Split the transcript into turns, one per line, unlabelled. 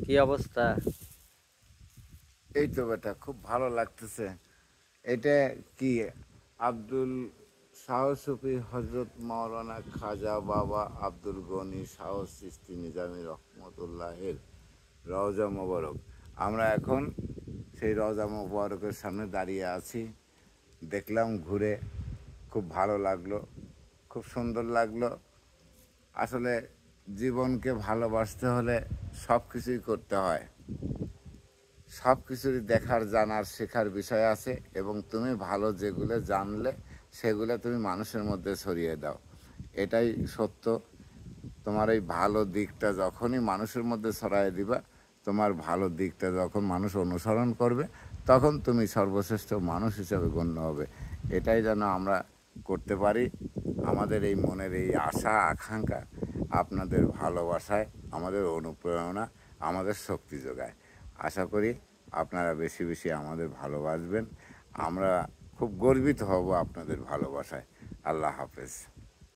কি অবস্থা?
এই তো বেটা খুব ভালো লাগতেছে। এটা কি আব্দুল শাহ সুফি হজরত মাওলানা খাজা বাবা আব্দুল গনি শাহ চিশতি নিজামী রহমতুল্লাহের রওজা মোবারক। আমরা এখন সেই রওজা মোবারকের সামনে দাঁড়িয়ে আছি। দেখলাম ঘুরে, খুব ভালো লাগলো, খুব সুন্দর লাগলো। আসলে জীবনকে ভালোবাসতে হলে সব কিছুই করতে হয়। সব কিছুরই দেখার জানার শেখার বিষয় আছে, এবং তুমি ভালো যেগুলো জানলে সেগুলো তুমি মানুষের মধ্যে ছড়িয়ে দাও। এটাই সত্য। তোমার এই ভালো দিকটা যখনই মানুষের মধ্যে ছড়াই দিবা, তোমার ভালো দিকটা যখন মানুষ অনুসরণ করবে, তখন তুমি সর্বশ্রেষ্ঠ মানুষ হিসেবে গণ্য হবে। এটাই যেন আমরা করতে পারি। আমাদের এই মনের এই আশা আকাঙ্ক্ষা আপনাদের ভালোবাসায় আমাদের অনুপ্রেরণা, আমাদের শক্তি যোগায়। আশা করি আপনারা বেশি বেশি আমাদের ভালোবাসবেন। আমরা খুব গর্বিত হব আপনাদের ভালোবাসায়। আল্লাহ হাফেজ।